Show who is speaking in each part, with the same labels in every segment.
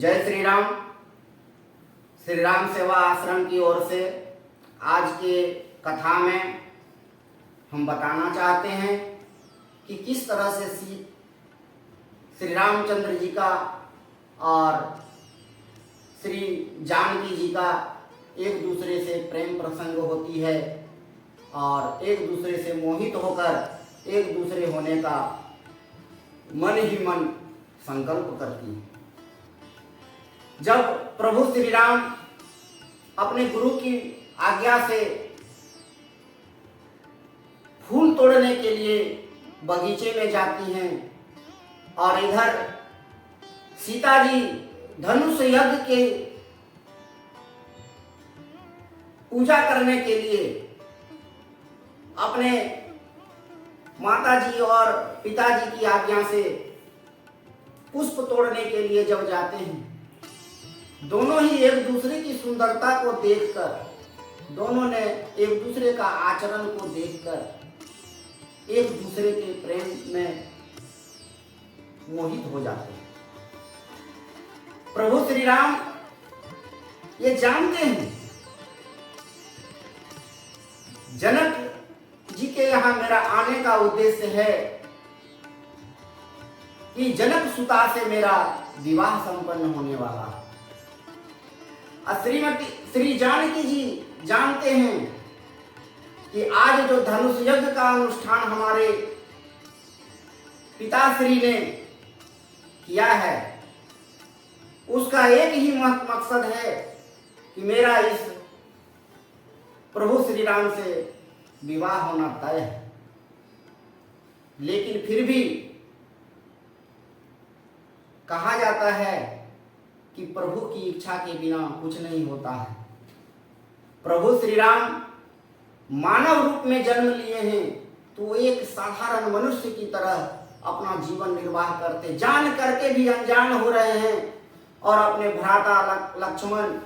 Speaker 1: जय श्री राम। श्री राम सेवा आश्रम की ओर से आज के कथा में हम बताना चाहते हैं कि किस तरह से श्री रामचंद्र जी का और श्री जानकी जी का एक दूसरे से प्रेम प्रसंग होती है और एक दूसरे से मोहित होकर एक दूसरे होने का मन ही मन संकल्प करती है। जब प्रभु श्री राम अपने गुरु की आज्ञा से फूल तोड़ने के लिए बगीचे में जाती हैं और इधर सीता जी धनुष यज्ञ के पूजा करने के लिए अपने माता जी और पिताजी की आज्ञा से पुष्प तोड़ने के लिए जब जाते हैं, दोनों ही एक दूसरे की सुंदरता को देखकर, दोनों ने एक दूसरे का आचरण को देखकर एक दूसरे के प्रेम में मोहित हो जाते हैं। प्रभु श्री राम ये जानते हैं जनक जी के यहाँ मेरा आने का उद्देश्य है कि जनक सुता से मेरा विवाह संपन्न होने वाला है। श्रीमती श्री जानकी जी जानते हैं कि आज जो धनुष यज्ञ का अनुष्ठान हमारे पिताश्री ने किया है, उसका एक ही मकसद है कि मेरा इस प्रभु श्री राम से विवाह होना तय है। लेकिन फिर भी कहा जाता है कि प्रभु की इच्छा के बिना कुछ नहीं होता है। प्रभु श्री राम मानव रूप में जन्म लिए हैं तो एक साधारण मनुष्य की तरह अपना जीवन निर्वाह करते, जान करके भी अनजान हो रहे हैं और अपने भ्राता लक्ष्मण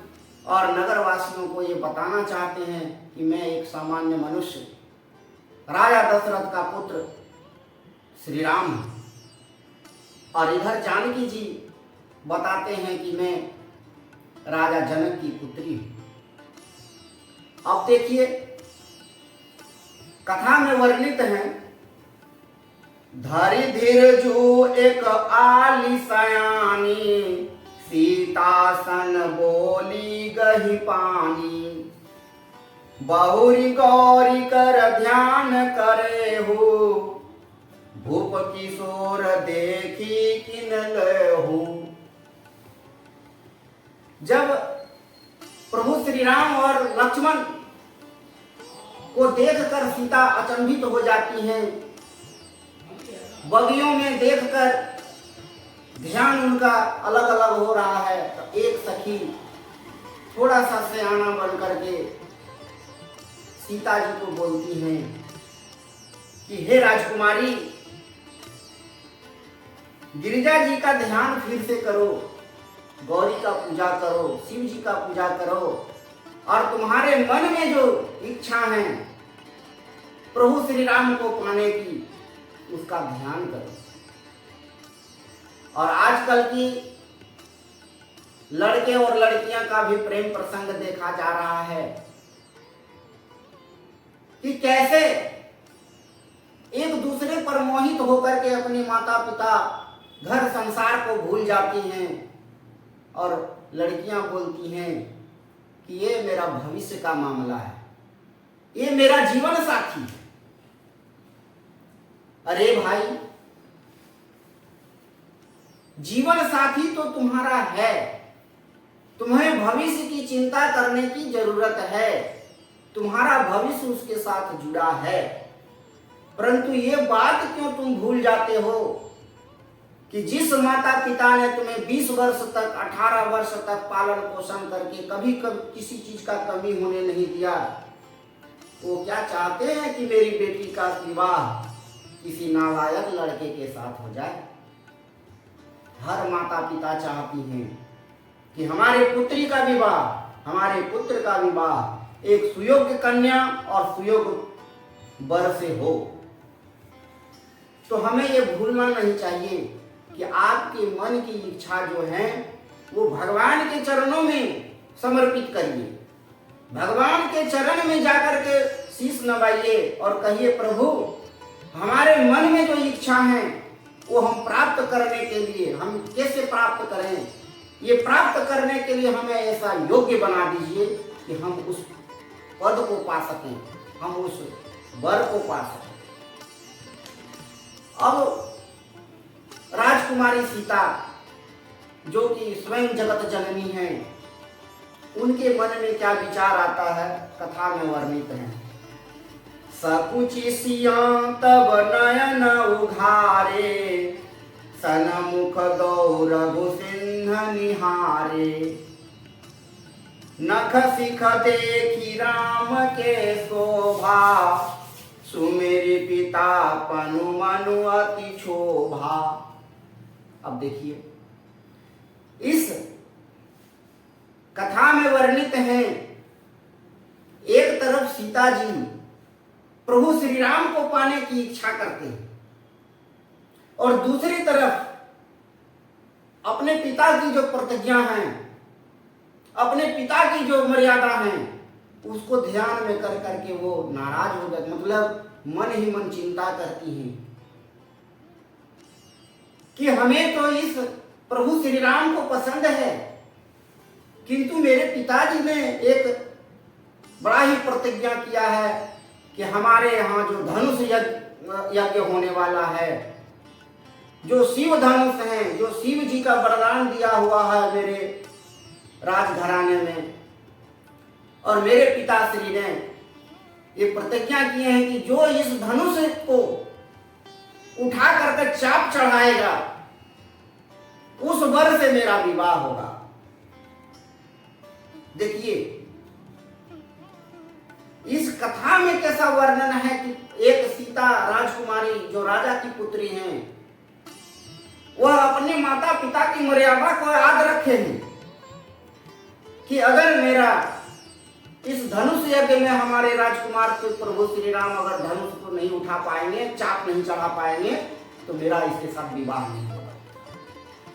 Speaker 1: और नगरवासियों को ये बताना चाहते हैं कि मैं एक सामान्य मनुष्य राजा दशरथ का पुत्र श्री राम हूं। और इधर जानकी जी बताते हैं कि मैं राजा जनक की पुत्री हूं। अब देखिए कथा में वर्णित है, धरि धीर जो एक आली सयानी, सीतासन बोली गही पानी, बहुरी गौरी कर ध्यान करे हो, भूप किशोर देखी किन लहू। जब प्रभु श्री राम और लक्ष्मण को देखकर सीता अचंभित हो जाती हैं, बगियों में देखकर ध्यान उनका अलग अलग हो रहा है, तो एक सखी थोड़ा सा सयाना बन करके सीता जी को बोलती हैं कि हे राजकुमारी, गिरिजा जी का ध्यान फिर से करो, गौरी का पूजा करो, शिव जी का पूजा करो और तुम्हारे मन में जो इच्छा है प्रभु श्री राम को पाने की, उसका ध्यान करो। और आजकल की लड़के और लड़कियां का भी प्रेम प्रसंग देखा जा रहा है कि कैसे एक दूसरे पर मोहित होकर के अपने माता पिता घर संसार को भूल जाती हैं और लड़कियां बोलती हैं कि ये मेरा भविष्य का मामला है, ये मेरा जीवन साथी है। अरे भाई, जीवन साथी तो तुम्हारा है, तुम्हें भविष्य की चिंता करने की जरूरत है, तुम्हारा भविष्य उसके साथ जुड़ा है, परंतु ये बात क्यों तुम भूल जाते हो कि जिस माता पिता ने तुम्हें 20 वर्ष तक 18 वर्ष तक पालन पोषण करके कभी किसी चीज का कमी होने नहीं दिया, वो क्या चाहते हैं कि मेरी बेटी का विवाह किसी नालायक लड़के के साथ हो जाए। हर माता पिता चाहती हैं कि हमारे पुत्री का विवाह, हमारे पुत्र का विवाह एक सुयोग्य कन्या और सुयोग्य वर से हो। तो हमें ये भूलना नहीं चाहिए कि आपके मन की इच्छा जो है वो भगवान के चरणों में समर्पित करिए। भगवान के चरण में जाकर के शीश नवाइए और कहिए, प्रभु हमारे मन में जो इच्छा है वो हम प्राप्त करने के लिए हम कैसे प्राप्त करें, ये प्राप्त करने के लिए हमें ऐसा योग्य बना दीजिए कि हम उस पद को पा सकें, हम उस वर को पा सकें। अब राजकुमारी सीता जो कि स्वयं जगत जननी है, उनके मन में क्या विचार आता है कथा में वर्णित है। सकुचि सिया तब नयन उघारे, सनमुख दो रघु सिंह निहारे। नख सिख देखी राम के शोभा, सुमेरि पिता पनु मनु अति क्षोभा। अब देखिए, इस कथा में वर्णित है, एक तरफ सीता जी प्रभु श्री राम को पाने की इच्छा करते हैं और दूसरी तरफ अपने पिता की जो प्रतिज्ञा है, अपने पिता की जो मर्यादा है, उसको ध्यान में कर करके वो नाराज हो गए। मतलब मन ही मन चिंता करती हैं कि हमें तो इस प्रभु श्री राम को पसंद है, किंतु मेरे पिताजी ने एक बड़ा ही प्रतिज्ञा किया है कि हमारे यहाँ जो धनुष यज्ञ होने वाला है, जो शिव धनुष है, जो शिव जी का वरदान दिया हुआ है मेरे राजघराने में, और मेरे पिताश्री ने ये प्रतिज्ञा की है कि जो इस धनुष को उठा करके चाप चढ़ाएगा उस वर से मेरा विवाह होगा। देखिए, इस कथा में कैसा वर्णन है कि एक सीता राजकुमारी जो राजा की पुत्री हैं, वह अपने माता पिता की मर्यादा को याद रखे हैं कि अगर मेरा इस धनुष यज्ञ में हमारे राजकुमार के प्रभु श्री राम अगर धनुष को नहीं उठा पाएंगे, चाप नहीं चढ़ा पाएंगे, तो मेरा इसके साथ विवाह नहीं होगा।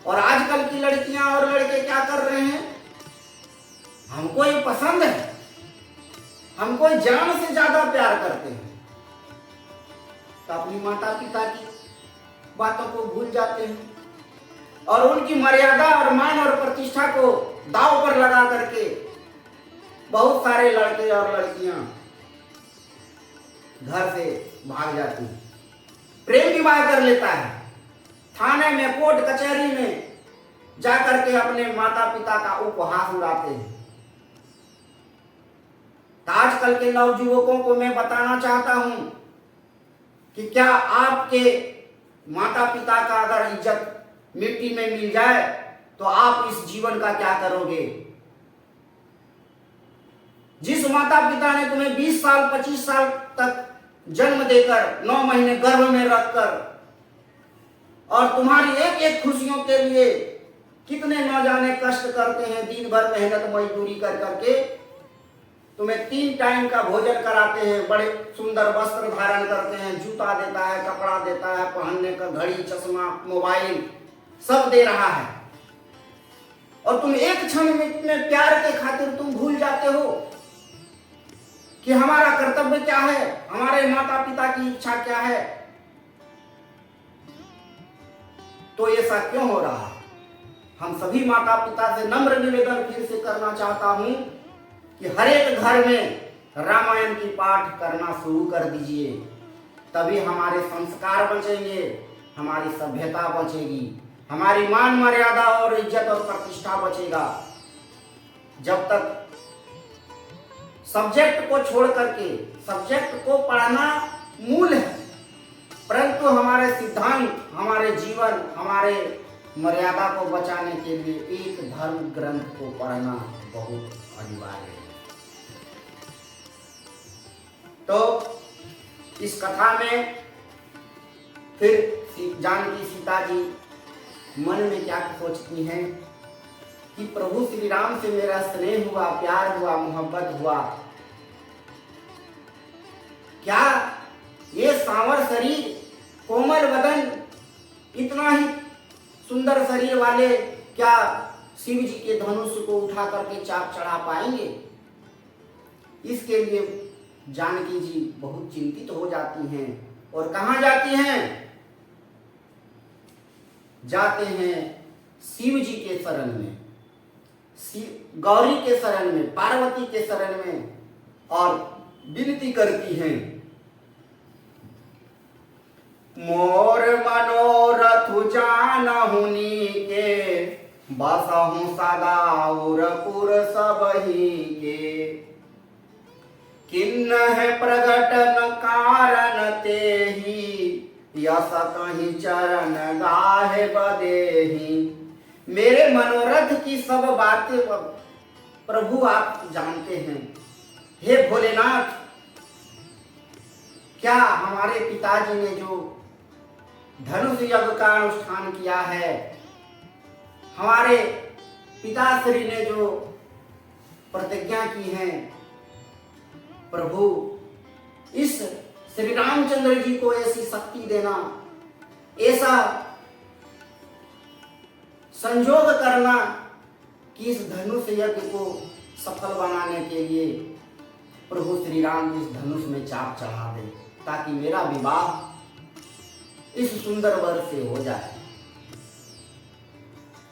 Speaker 1: और आजकल की लड़कियां और लड़के क्या कर रहे हैं, हमको ये पसंद है, हमको जान से ज्यादा प्यार करते हैं, तो अपनी माता पिता की बातों को भूल जाते हैं और उनकी मर्यादा और मान और प्रतिष्ठा को दांव पर लगा करके बहुत सारे लड़के और लड़कियां घर से भाग जाती हैं, प्रेम विवाह कर लेता है, थाने में कोर्ट कचहरी में जाकर के अपने माता पिता का उपहास उड़ाते हैं। तो आजकल के नवयुवकों को मैं बताना चाहता हूं कि क्या आपके माता पिता का अगर इज्जत मिट्टी में मिल जाए तो आप इस जीवन का क्या करोगे। जिस माता पिता ने तुम्हें 20 साल 25 साल तक जन्म देकर 9 महीने गर्भ में रखकर और तुम्हारी एक एक खुशियों के लिए कितने न जाने कष्ट करते हैं, दिन भर मेहनत मजदूरी कर करके तुम्हें 3 टाइम का भोजन कराते हैं, बड़े सुंदर वस्त्र धारण करते हैं, जूता देता है, कपड़ा देता है, पहनने का घड़ी, चश्मा, मोबाइल सब दे रहा है, और तुम एक क्षण में प्यार के खातिर तुम भूल जाते हो कि हमारा कर्तव्य क्या है, हमारे माता पिता की इच्छा क्या है। तो ऐसा क्यों हो रहा है। हम सभी माता पिता से नम्र निवेदन फिर से करना चाहता हूं कि हर एक घर में रामायण की पाठ करना शुरू कर दीजिए, तभी हमारे संस्कार बचेंगे, हमारी सभ्यता बचेगी, हमारी मान मर्यादा और इज्जत और प्रतिष्ठा बचेगा। जब तक सब्जेक्ट को छोड़ करके, सब्जेक्ट को पढ़ना मूल है, परंतु हमारे सिद्धांत, हमारे जीवन, हमारे मर्यादा को बचाने के लिए एक धर्म ग्रंथ को पढ़ना बहुत अनिवार्य है। तो इस कथा में फिर जानकी सीता जी मन में क्या सोचती हैं कि प्रभु श्री राम से मेरा स्नेह हुआ, प्यार हुआ, मोहब्बत हुआ, क्या ये सांवर शरीर, कोमल बदन, इतना ही सुंदर शरीर वाले क्या शिव जी के धनुष को उठा करके चाक चढ़ा पाएंगे? इसके लिए जानकी जी बहुत चिंतित हो जाती हैं और कहाँ जाती हैं? जाते हैं शिव जी के शरण में, गौरी के शरण में, पार्वती के शरण में और विनती करती हैं, मोर मनोरथ जानहुनी के बसहु सदाउर पुर सबही के, किन्नह प्रगटन कारण तेहि यस कहीं चरण गाहे बदेही। मेरे मनोरथ की सब बातें प्रभु आप जानते हैं। हे भोलेनाथ, क्या हमारे पिताजी ने जो धनुष यज्ञ का अनुष्ठान किया है, हमारे पिताश्री ने जो प्रतिज्ञा की है, प्रभु इस श्री रामचंद्र जी को ऐसी शक्ति देना, ऐसा संजोग करना कि इस धनुष यज्ञ को सफल बनाने के लिए प्रभु श्री राम इस धनुष में चाक चढ़ा दे, ताकि मेरा विवाह इस सुंदर वर से हो जाए।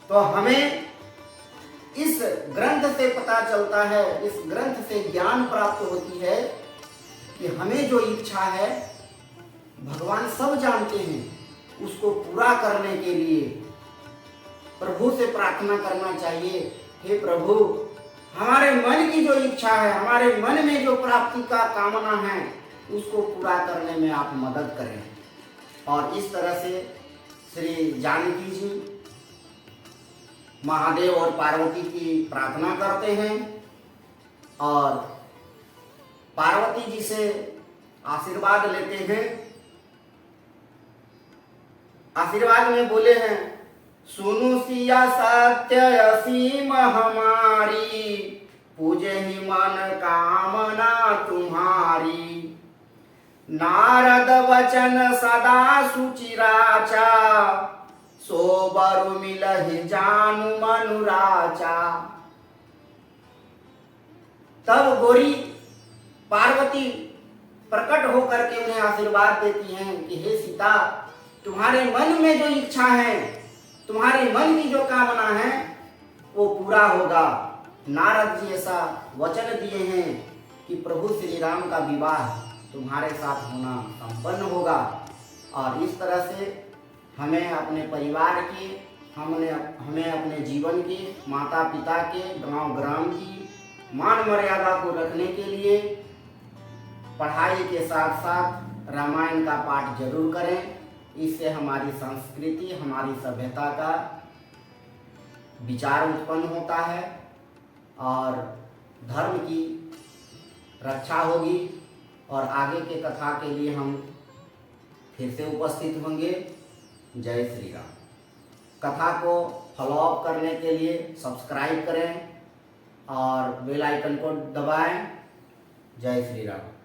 Speaker 1: तो हमें इस ग्रंथ से पता चलता है, इस ग्रंथ से ज्ञान प्राप्त होती है कि हमें जो इच्छा है भगवान सब जानते हैं, उसको पूरा करने के लिए प्रभु से प्रार्थना करना चाहिए। हे प्रभु, हमारे मन की जो इच्छा है, हमारे मन में जो प्राप्ति का कामना है, उसको पूरा करने में आप मदद करें। और इस तरह से श्री जानकी जी महादेव और पार्वती की प्रार्थना करते हैं और पार्वती जी से आशीर्वाद लेते हैं। आशीर्वाद में बोले हैं, सुनु सिया सत्य असीम हमारी, पूजे ही मन कामना तुम्हारी। नारद वचन सदा सुचिराचा, सो बरु मिलहि जानु मनुराचा। तब गौरी पार्वती प्रकट होकर के उन्हें आशीर्वाद देती हैं कि हे सीता, तुम्हारे मन में जो इच्छा है, तुम्हारे मन की जो कामना है, वो पूरा होगा। नारद जी ऐसा वचन दिए हैं कि प्रभु श्री राम का विवाह तुम्हारे साथ होना संपन्न होगा। और इस तरह से हमें अपने परिवार की, हमें अपने जीवन की, माता पिता के, गांव ग्राम की मान मर्यादा को रखने के लिए पढ़ाई के साथ साथ रामायण का पाठ जरूर करें। इससे हमारी संस्कृति, हमारी सभ्यता का विचार उत्पन्न होता है और धर्म की रक्षा होगी। और आगे के कथा के लिए हम फिर से उपस्थित होंगे। जय श्री राम। कथा को फॉलो अप करने के लिए सब्सक्राइब करें और बेल आइकन को दबाएं। जय श्री राम।